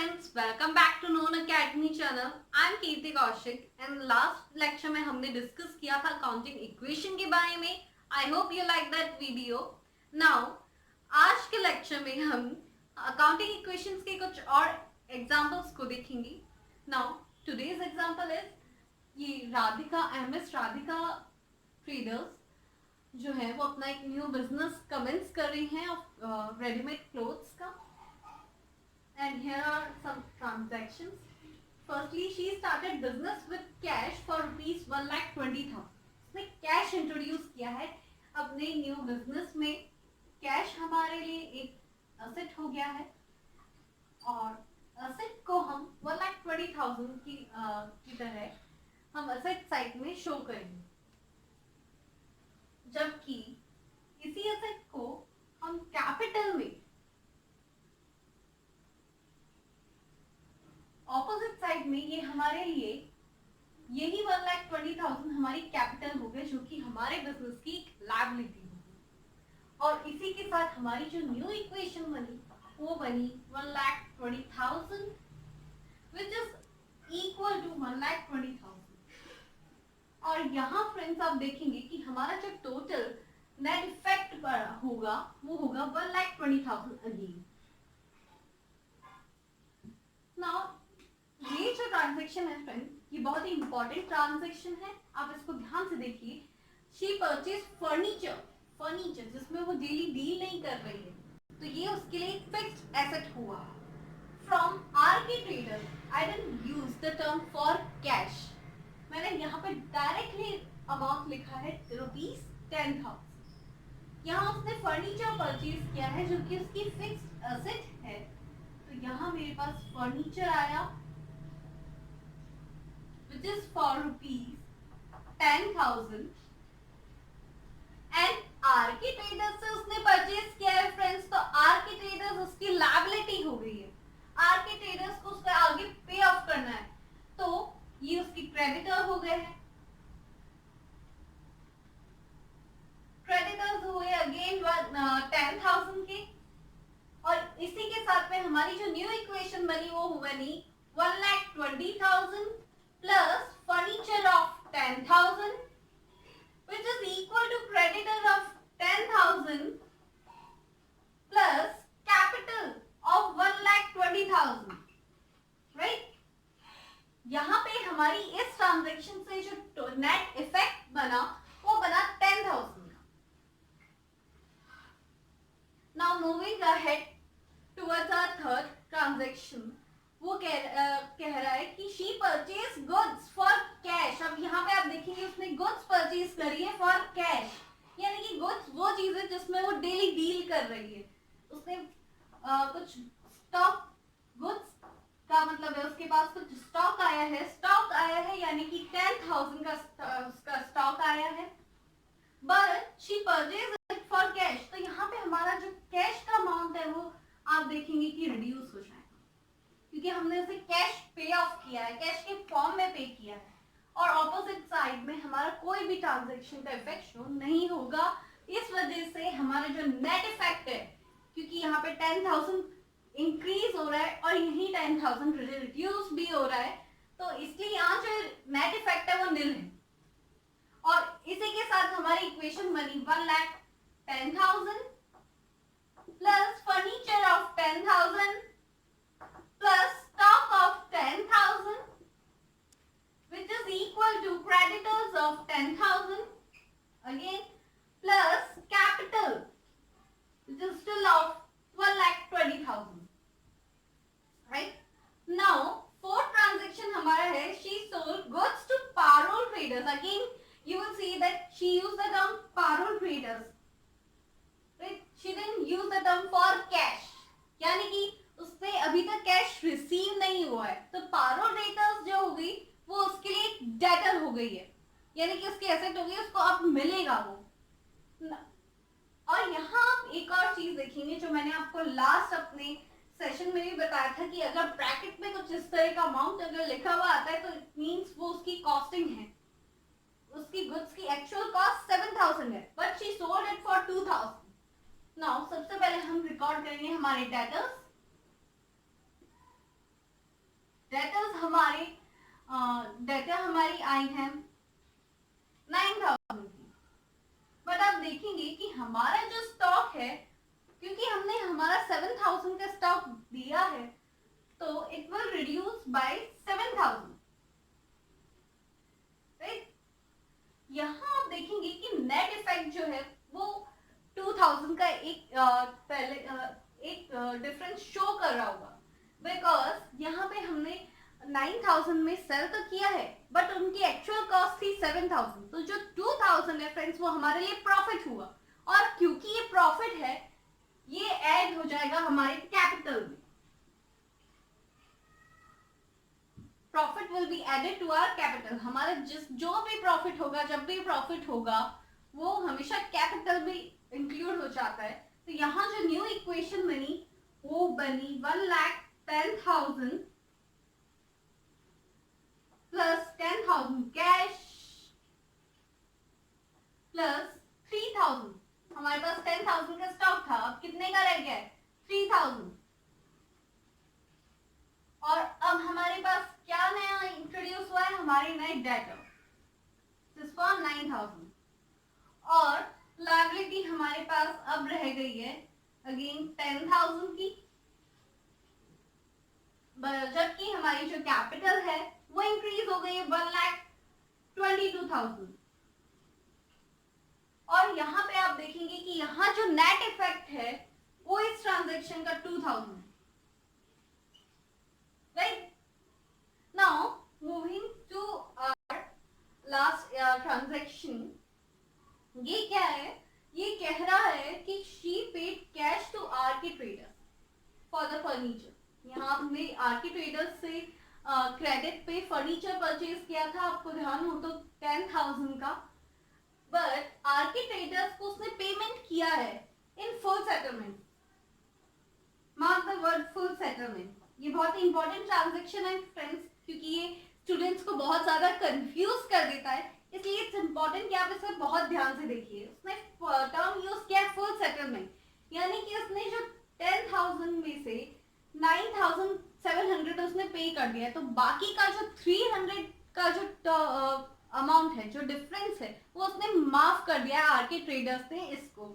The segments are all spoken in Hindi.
friends, welcome back to Known Academy channel. I'm Kirti Kaushik and last lecture में हमने डिस्कस किया था अकाउंटिंग इक्वेशन के बारे में. I hope you like that video. Now आज के लेक्चर में हम अकाउंटिंग इक्वेशंस के कुछ और एग्जांपल्स को देखेंगे. Now today's example is ये राधिका MS राधिका ट्रेडर्स जो है वो अपना एक न्यू बिजनेस कमेंस कर रही हैं ऑफ रेडीमेड क्लोथ्स का. And here are some transactions. Firstly, she started business with cash for rupees 1,20,000. उसने कैश इंट्रोड्यूस किया है अपने न्यू बिजनेस में. कैश हमारे लिए एक असेट हो गया है और असेट को हम 1,20,000 की तरह हम असेट साइड में शो करेंगे, जबकि इसी असेट को हम कैपिटल में ऑपोजिट साइड में ये हमारे लिए यही 1,20,000 हमारी कैपिटल हो गए, जो कि हमारे बिजनेस की लायबिलिटी होगी. और इसी के साथ हमारी जो न्यू इक्वेशन बनी वो बनी 1,20,000 विच इज इक्वल टू 1,20,000. और यहाँ फ्रेंड्स आप देखेंगे कि हमारा जो टोटल नेट इफेक्ट होगा वो होगा 1,20,000 अगेन. नाउ ये जो ट्रांजेक्शन है फ्रेंड, ये बहुत ही इंपॉर्टेंट ट्रांजेक्शन है, आप इसको ध्यान से देखिए. शी परचेज फर्नीचर जिसमें वो डेली डील नहीं कर रही है, तो ये उसके लिए फिक्स्ड एसेट हुआ. From RK trader I didn't use the term for cash. मैंने यहाँ पे डायरेक्टली अमाउंट लिखा है ₹10,000. यहाँ उसने फर्नीचर परचेज किया है जो कि उसकी फिक्स्ड एसेट है, तो यहाँ मेरे पास फर्नीचर आया which is for ₹10,000 and RK traders से उसने परचेज किया है फ्रेंड्स, तो आरके ट्रेडर्स उसकी लायबिलिटी हो गई है. आरके ट्रेडर्स को उसको आगे पे ऑफ करना है, तो ये उसकी क्रेडिटर हो गए हैं. क्रेडिटर्स हुए अगेन 10,000 के, और इसी के साथ में हमारी जो न्यू इक्वेशन बनी वो बनी 1,20,000 plus furniture of 10,000 which is equal to creditor of 10,000 plus capital of 1,20,000. right? यहाँ पे हमारी इस ट्रांजेक्शन से जो नेट इफेक्ट बना वो बना 10,000 का. Now moving ahead towards our third transaction, वो कह रहा है कि she purchased goods for cash. अब यहाँ पे आप देखेंगे उसने goods परचेज करी है for cash, यानी कि goods वो चीज है जिसमें वो डेली डील कर रही है. उसने कुछ स्टॉक, goods का मतलब है उसके पास कुछ स्टॉक आया है. स्टॉक आया है यानी कि 10,000 का उसका स्टॉक आया है, but she purchased it for cash. तो यहाँ पे हमारा जो कैश का अमाउंट है वो आप देखेंगे कि रिड्यूस हो जाएगा, क्योंकि हमने उसे कैश पे ऑफ किया है, कैश के फॉर्म में पे किया है. और ऑपोजिट साइड में हमारा कोई भी ट्रांजैक्शन का इफेक्ट शो नहीं होगा. इस वजह से हमारा जो नेट इफेक्ट है, क्योंकि यहाँ पे 10,000 इंक्रीज हो रहा है और यही 10,000 रिड्यूस भी हो रहा है, तो इसलिए यहाँ जो नेट इफेक्ट है वो निल है. और इसी के साथ हमारी इक्वेशन बनी 1,10,000 plus furniture of 10,000 plus stock of 10,000 which is equal to creditors of 10,000 again plus capital which is still of 1,20,000. right? Now fourth transaction हमारा है she sold goods to payroll traders. Again you will see that she used the term payroll traders. right? She didn't use the term for cash, यानी कि उससे अभी तक कैश रिसीव नहीं हुआ है, तो पैरोल डेटर्स जो हो गई वो उसके लिए डेटर हो गई है, यानी कि उसकी एसेट हो गई, उसको अब मिलेगा वो. और यहाँ आप एक और चीज देखेंगे जो मैंने आपको लास्ट अपने सेशन में भी बताया था कि अगर ब्रैकेट में कुछ इस तरह का अमाउंट अगर लिखा हुआ आता है तो इट मींस वो उसकी कॉस्टिंग है. उसकी गुड्स की एक्चुअल कॉस्ट 7,000 है, but she sold it for 2,000. Now सबसे पहले हम रिकॉर्ड करेंगे हमारे डेटर्स. आई है 9,000 की, बट आप देखेंगे कि हमारा जो स्टॉक है, क्योंकि हमने हमारा 7,000 का स्टॉक दिया है, तो it will reduce by 7,000, right. यहाँ आप देखेंगे कि नेट इफेक्ट जो है वो 2,000 का एक पहले एक डिफरेंस शो कर रहा होगा, बिकॉज यहाँ पे हमने 9,000 में सेल तो किया है, बट उनकी एक्चुअल कॉस्ट थी 7,000, तो जो 2,000 है फ्रेंड्स वो हमारे लिए प्रॉफिट हुआ, और क्योंकि ये प्रॉफिट है ये ऐड हो जाएगा हमारे कैपिटल में, profit will be added to our capital. हमारा जो भी प्रॉफिट होगा, जब भी प्रॉफिट होगा, वो हमेशा कैपिटल में इंक्लूड हो जाता है। तो यहाँ जो न्यू इक्वेशन बनी वो बनी 1,10,000 प्लस 10,000 कैश प्लस 3,000। हमारे पास 10,000 का स्टॉक था, अब कितने का रह गया है? 3,000। और अब हमारे पास क्या नया इंट्रोड्यूस हुआ है? हमारे नए डेटर, दिस फॉर 9,000। और लायबिलिटी हमारे पास अब रह गई है अगेन 10,000 की, जबकि हमारी जो कैपिटल है वो इंक्रीज हो गई है 1,22,000। और यहाँ पे आप देखेंगे कि यहाँ जो नेट इफेक्ट है वो इस ट्रांजेक्शन का 2,000, right. Now moving to last transaction, ये क्या है? ये कह रहा है कि she paid cash to RK traders for the furniture. यहाँ हमने आरके ट्रेडर्स से क्रेडिट पे फर्नीचर परचेज किया था, आपको ध्यान हो तो 10,000 का, बट आरके ट्रेडर्स को उसने पेमेंट किया है in full settlement. Mark the word full settlement. ये बहुत ही इंपॉर्टेंट ट्रांजेक्शन है फ्रेंड्स, क्योंकि ये स्टूडेंट्स को बहुत ज्यादा कंफ्यूज कर देता है, इसलिए इट्स इंपॉर्टेंट कि आप इसे बहुत ध्यान से देखिए। उसने टर्म यूज किया फुल सेटलमेंट, यानी कि उसने जो 10,000 में से 9,700 उसने पे कर दिया है, तो बाकी का जो 300 का जो अमाउंट है, जो डिफरेंस है, वो उसने माफ कर दिया आरके ट्रेडर्स ने इसको।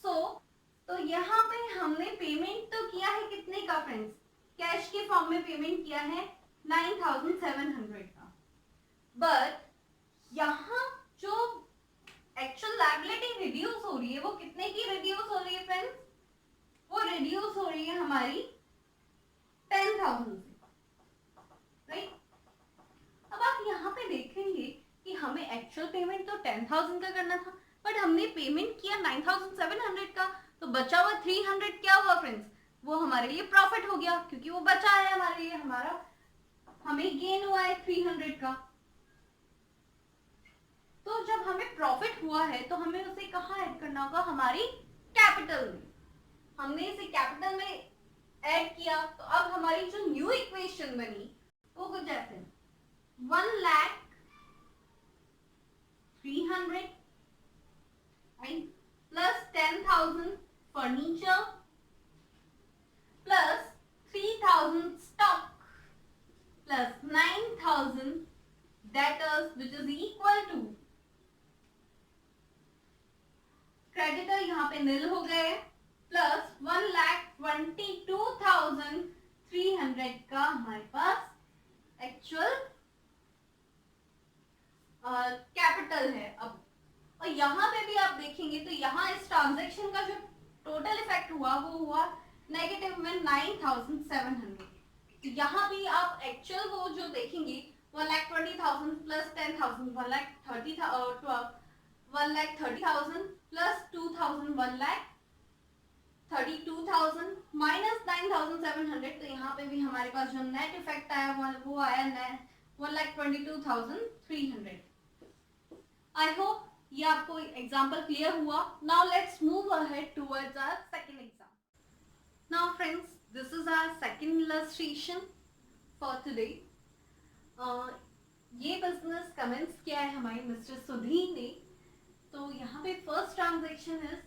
तो यहाँ पे हमने पेमेंट तो किया है कितने का फ्रेंड्स? कैश के फॉर्म में पेमेंट किया है 9,700 का, बट यहाँ जो एक्चुअल लायबिलिटी रिड्यूस हो रही है वो कितने की रिड्यूस हो रही है फ्रेंड्स? वो रिड्यूस हो रही है हमारी 10,000 से, राइट। अब आप यहाँ पे देखेंगे कि हमें एक्चुअल पेमेंट तो 10,000 का करना था, बट हमने पेमेंट किया 9,700 का, तो बचा हुआ 300 क्या हुआ फ्रेंड्स? वो हमारे लिए प्रॉफिट हो गया, क्योंकि वो बचा है हमारे लिए, हमें गेन हुआ है 300 का। तो जब हमें प्रॉफिट हुआ है तो हमें उसे कहाँ ऐड करना होगा? हमारी कैपिटल में। हमने इसे कैपिटल में ऐड किया, तो अब हमारी जो न्यू इक्वेशन बनी वो कुछ ऐसे 1,03,000 plus 10,000 furniture plus 3,000 stock plus 9,000 debtors, which is equal to creditor यहाँ पे नील हो गए, प्लस 1,22,300 का हमारे पास एक्चुअल कैपिटल है अब। और यहाँ पे भी आप देखेंगे तो यहाँ इस ट्रांजेक्शन का जो टोटल इफेक्ट हुआ वो हुआ नेगेटिव में 9,700। यहाँ भी आप एक्चुअल वो जो देखेंगे 1,20,000 प्लस 10,000 1,30,000 प्लस 2,000 1,32,000 माइनस 9,700। तो यहाँ पे भी हमारे पास जो नेट इफेक्ट आया वो आया 1,22,300। आई होप ये आपको एग्जाम्पल क्लियर हुआ। Now let's move ahead towards our second exam. Now friends, this is our second illustration for today. ये बिजनेस कमेंट्स किया है हमारे मिस्टर सुधीर ने। तो यहाँ पे first transaction is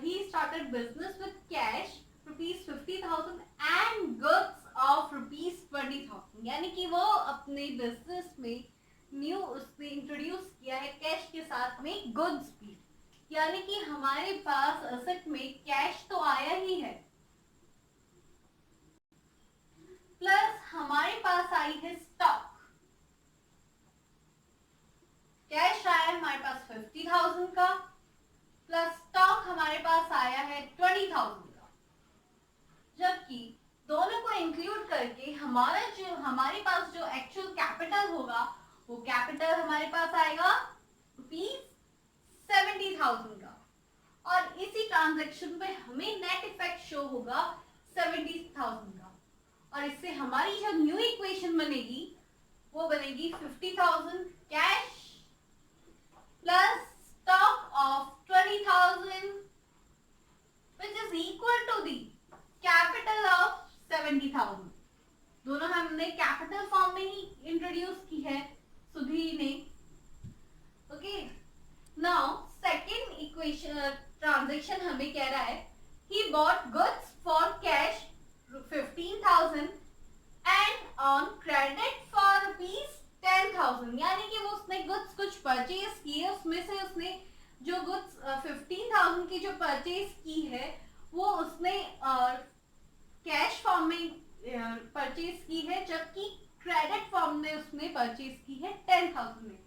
he started business with cash ₹50,000 and goods of ₹20,000, यानी कि वो अपने बिजनेस में न्यू उसने इंट्रोड्यूस किया है कैश के साथ में गुड्स भी, यानी कि हमारे पास असेट में कैश तो आया ही है, प्लस हमारे पास आई है स्टॉक। कैश आया है हमारे पास 50,000 का, प्लस स्टॉक हमारे पास आया है 20,000 का। जबकि दोनों को इंक्लूड करके हमारे पास जो एक्चुअल कैपिटल होगा वो कैपिटल हमारे पास आएगा ₹70,000 का, और इसी ट्रांजैक्शन पे हमें नेट इफेक्ट शो होगा 70,000 का, और इससे हमारी जो न्यू इक्वेशन बनेगी वो बनेगी 50,000 cash plus stock of 20,000 which is equal to the capital of 70,000। दोनों हमने कैपिटल फॉर्म में ही इंट्रोड्यूस की है सुधी ने। Okay, now second equation transaction हमें कह रहा है he bought goods for cash 15,000 and on credit for ₹10,000, यानी कि वो उसने गुड्स कुछ परचेज किए, उसमें से उसने जो गुड्स 15,000 की जो परचेज की है वो उसने कैश फॉर्म में परचेज की है, जबकि क्रेडिट फॉर्म में उसने परचेज की है 10,000 में।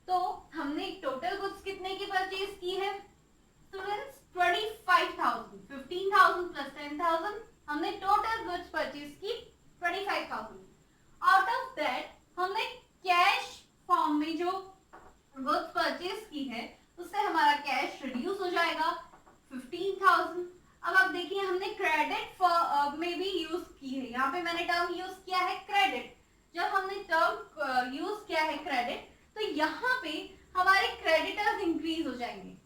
तो हमने टोटल गुड्स कितने की परचेज की है स्टूडेंट्स? 25,000। 15,000 प्लस 10,000, हमने टोटल गुड्स परचेज की 25,000। आउट ऑफ दैट हमने कैश फॉर्म में जो गुड्स परचेज की है उससे हमारा कैश रिड्यूस हो जाएगा 15,000। अब आप देखिए हमने क्रेडिट में भी यूज की है, यहाँ पे मैंने टर्म यूज किया है क्रेडिट। जब हमने टर्म यूज किया है क्रेडिट तो यहाँ पे हमारे क्रेडिटर्स इंक्रीज हो जाएंगे,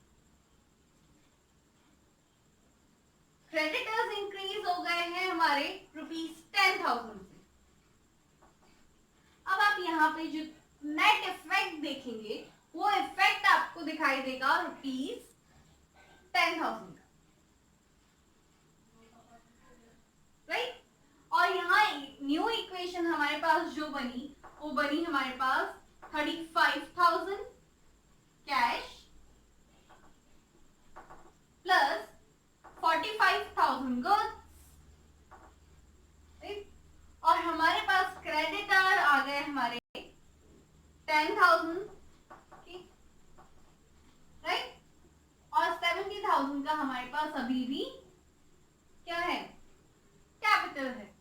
क्रेडिटर्स इंक्रीज हो गए हैं हमारे ₹10,000 से। अब आप यहाँ पे जो नेट इफेक्ट देखेंगे वो इफेक्ट आपको दिखाई देगा ₹10,000 का, राइट। और यहाँ न्यू इक्वेशन हमारे पास जो बनी वो बनी हमारे पास 35,000 कैश प्लस 45,000 गुड्स, और हमारे पास क्रेडिटर आ गए हमारे 10,000, राइट, और 70,000 का हमारे पास अभी भी क्या है? कैपिटल है।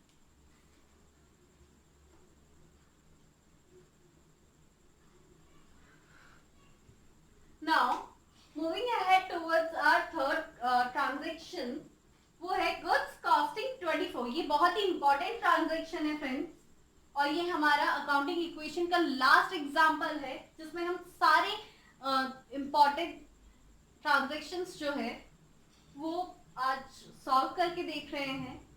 Now moving ahead towards our third transaction, वो है गुड्स कॉस्टिंग 24। ये बहुत ही इंपॉर्टेंट ट्रांजैक्शन है फ्रेंड्स, और ये हमारा अकाउंटिंग इक्वेशन का लास्ट एग्जांपल है जिसमें हम सारे इंपॉर्टेंट ट्रांजैक्शंस जो है वो आज सॉल्व करके देख रहे हैं,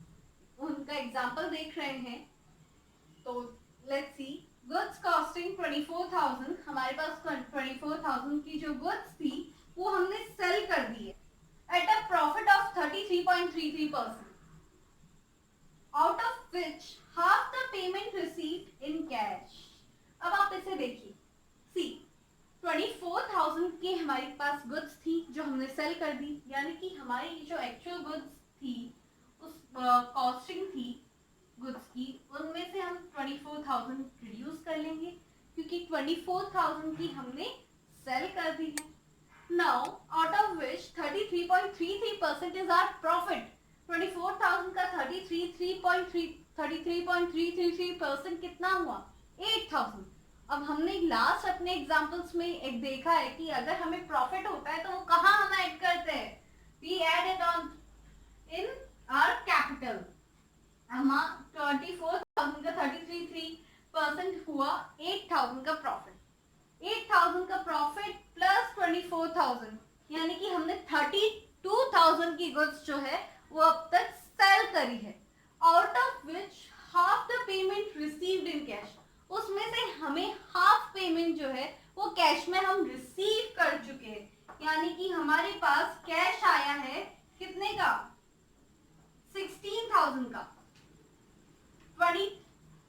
उनका एग्जांपल देख रहे हैं। तो लेट्स सी, गुड्स कॉस्टिंग 24,000, हमारे पास 24,000 की जो गुड्स थी वो हमने सेल कर दी है at a profit of 33.33%, out of which half the payment received in cash. अब आप इसे देखिए, सी 24,000 की हमारे पास गुड्स थी जो हमने सेल कर दी, यानी कि हमारी जो एक्चुअल गुड्स थी उस कॉस्टिंग थी गुड्स की, उनमें से हम 24,000 रिड्यूस कर लेंगे क्योंकि 24,000 की हमने सेल कर दी है। Now out of which 33.33% is our profit. 24,000 का 33.33% कितना हुआ? 8,000। अब हमने लास्ट अपने एग्जांपल्स में एक देखा है कि अगर हमें प्रॉफिट होता है तो वो कहाँ हम ऐड करते हैं? We add it on in our capital. 24,000 का 33% हुआ 8,000 का प्रॉफिट। 8,000 का प्रॉफिट प्लस 24,000, यानी कि हमने 32,000 की गुड्स जो है वो अब तक सेल करी है, out of which half the payment received in cash. उसमें से हमें हाफ पेमेंट जो है वो कैश में हम रिसीव कर चुके हैं, यानी कि हमारे पास कैश आया है कितने का? 16,000 का।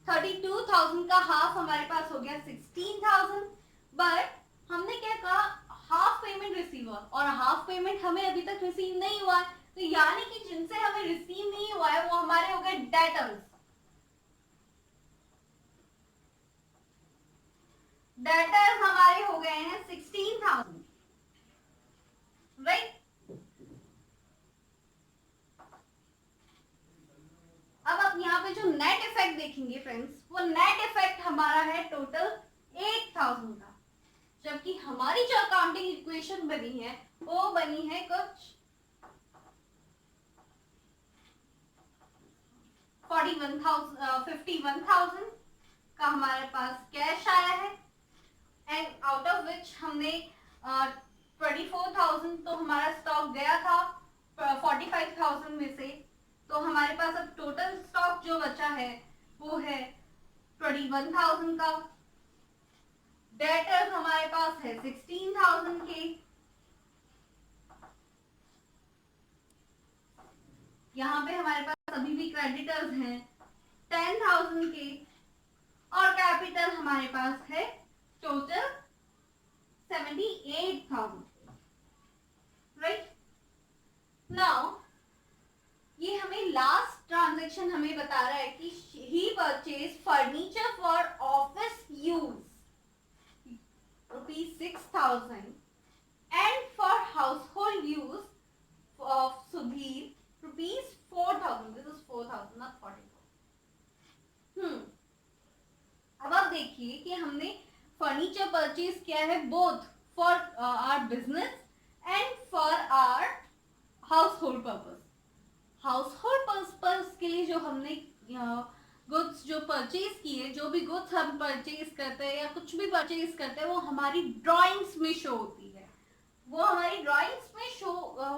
32,000 का हाफ हमारे पास हो गया 16,000। बट हमने क्या कहा, हाफ पेमेंट रिसीवर, और हाफ पेमेंट हमें अभी तक रिसीव नहीं हुआ है, तो यानी कि जिनसे हमें रिसीव नहीं हुआ है वो हमारे हो गए डेटर्स। डेटर्स हमारे हो गए हैं 16,000, राइट। अब आप यहाँ पे जो नेट इफेक्ट देखेंगे फ्रेंड्स, वो नेट इफेक्ट हमारा है टोटल 8,000 का, जबकि हमारी जो अकाउंटिंग इक्वेशन बनी है वो बनी है कुछ 51,000 का हमारे पास कैश आया है, एंड आउट ऑफ विच हमने 24,000 तो हमारा स्टॉक गया था 45,000 में से, तो हमारे पास अब टोटल स्टॉक जो बचा है वो है 21,000 का। डेटर्स हमारे पास है 16,000 के, यहाँ पे हमारे पास अभी भी क्रेडिटर्स हैं 10,000 के, और कैपिटल हमारे पास है टोटल 78,000, राइट। नाउ ये हमें लास्ट ट्रांजैक्शन हमें बता रहा है कि he purchase furniture for office use ₹6,000 and for household use of Sudhir ₹4,000. This is 4,000, not 44. अब आप देखिए कि हमने फर्नीचर परचेज किया है both for our business and for our household purpose के लिए जो हमने गुड्स जो परचेज किए, जो भी गुड्स हम परचेज करते हैं या कुछ भी परचेज करते हैं वो हमारी ड्राइंग्स में शो होती है, वो हमारी ड्राइंग्स में शो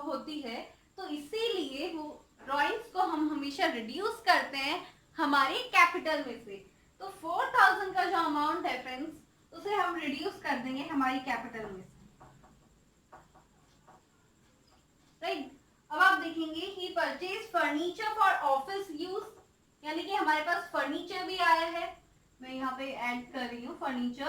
होती है, तो इसीलिए वो ड्राइंग्स को हम हमेशा रिड्यूस करते हैं हमारे कैपिटल में से। तो 4,000 का जो अमाउंट है फ्रेंड्स उसे हम रिड्यूस कर देंगे हमारी कैपिटल में से, राइट। अब आप देखेंगे he purchase furniture for office use, यानी कि हमारे पास फर्नीचर भी आया है, मैं यहाँ पे ऐड कर रही हूँ फर्नीचर,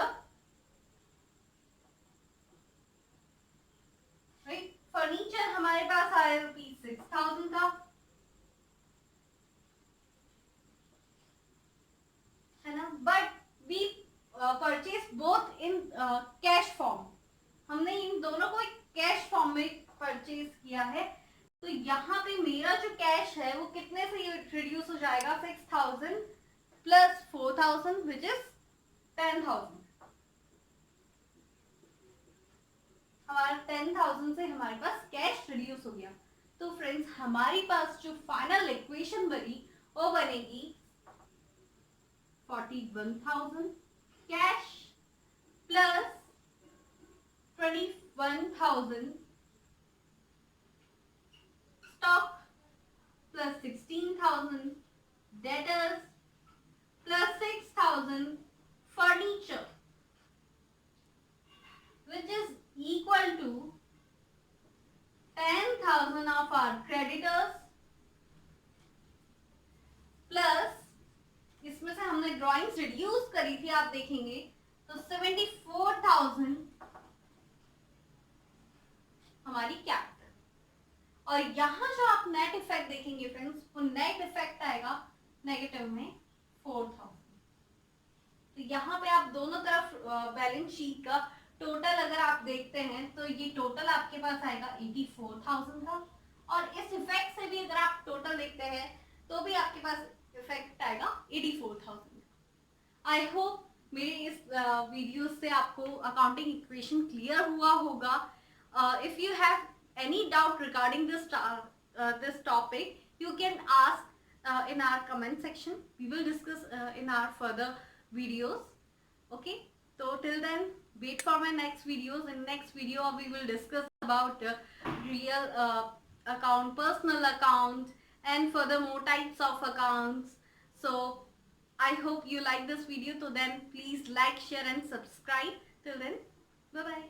राइट। फर्नीचर हमारे पास आया ₹6,000 का, है ना। But we purchase both in cash form, हमने इन दोनों को कैश फॉर्म में परचेज किया है, तो यहाँ पे मेरा जो कैश है वो कितने से रिड्यूस हो जाएगा, 6,000 प्लस 4,000 विच इज 10,000। हमारा 10,000 से हमारे पास कैश रिड्यूस हो गया। तो फ्रेंड्स हमारी पास जो फाइनल इक्वेशन बनी वो बनेगी 41,000 cash plus 21,000 stock plus 16,000 debtors plus 6,000 furniture, which is equal to 10,000 of our creditors plus इसमें से हमने ड्राइंग्स रिड्यूस करी थी, आप देखेंगे तो 74,000 हमारी कैपिटल, और यहाँ जो आप नेट इफेक्ट देखेंगे फ्रेंड्स वो नेट इफेक्ट आएगा नेगेटिव में 4,000। तो यहाँ पे आप दोनों तरफ बैलेंस शीट का टोटल अगर आप देखते हैं तो ये टोटल आपके पास आएगा 84,000 का, और इस इफेक्ट से भी अगर आप टोटल देखते हैं तो भी आपके पास इफेक्ट आएगा 84,000। आई होप मेरे इस वीडियो से आपको अकाउंटिंग इक्वेशन क्लियर हुआ होगा। If you have any doubt regarding this topic, you can ask in our comment section. We will discuss in our further videos. Okay, so till then wait for my next videos. In next video we will discuss about real account, personal account, and further more types of accounts. So I hope you like this video. So then please like, share and subscribe. Till then, bye bye.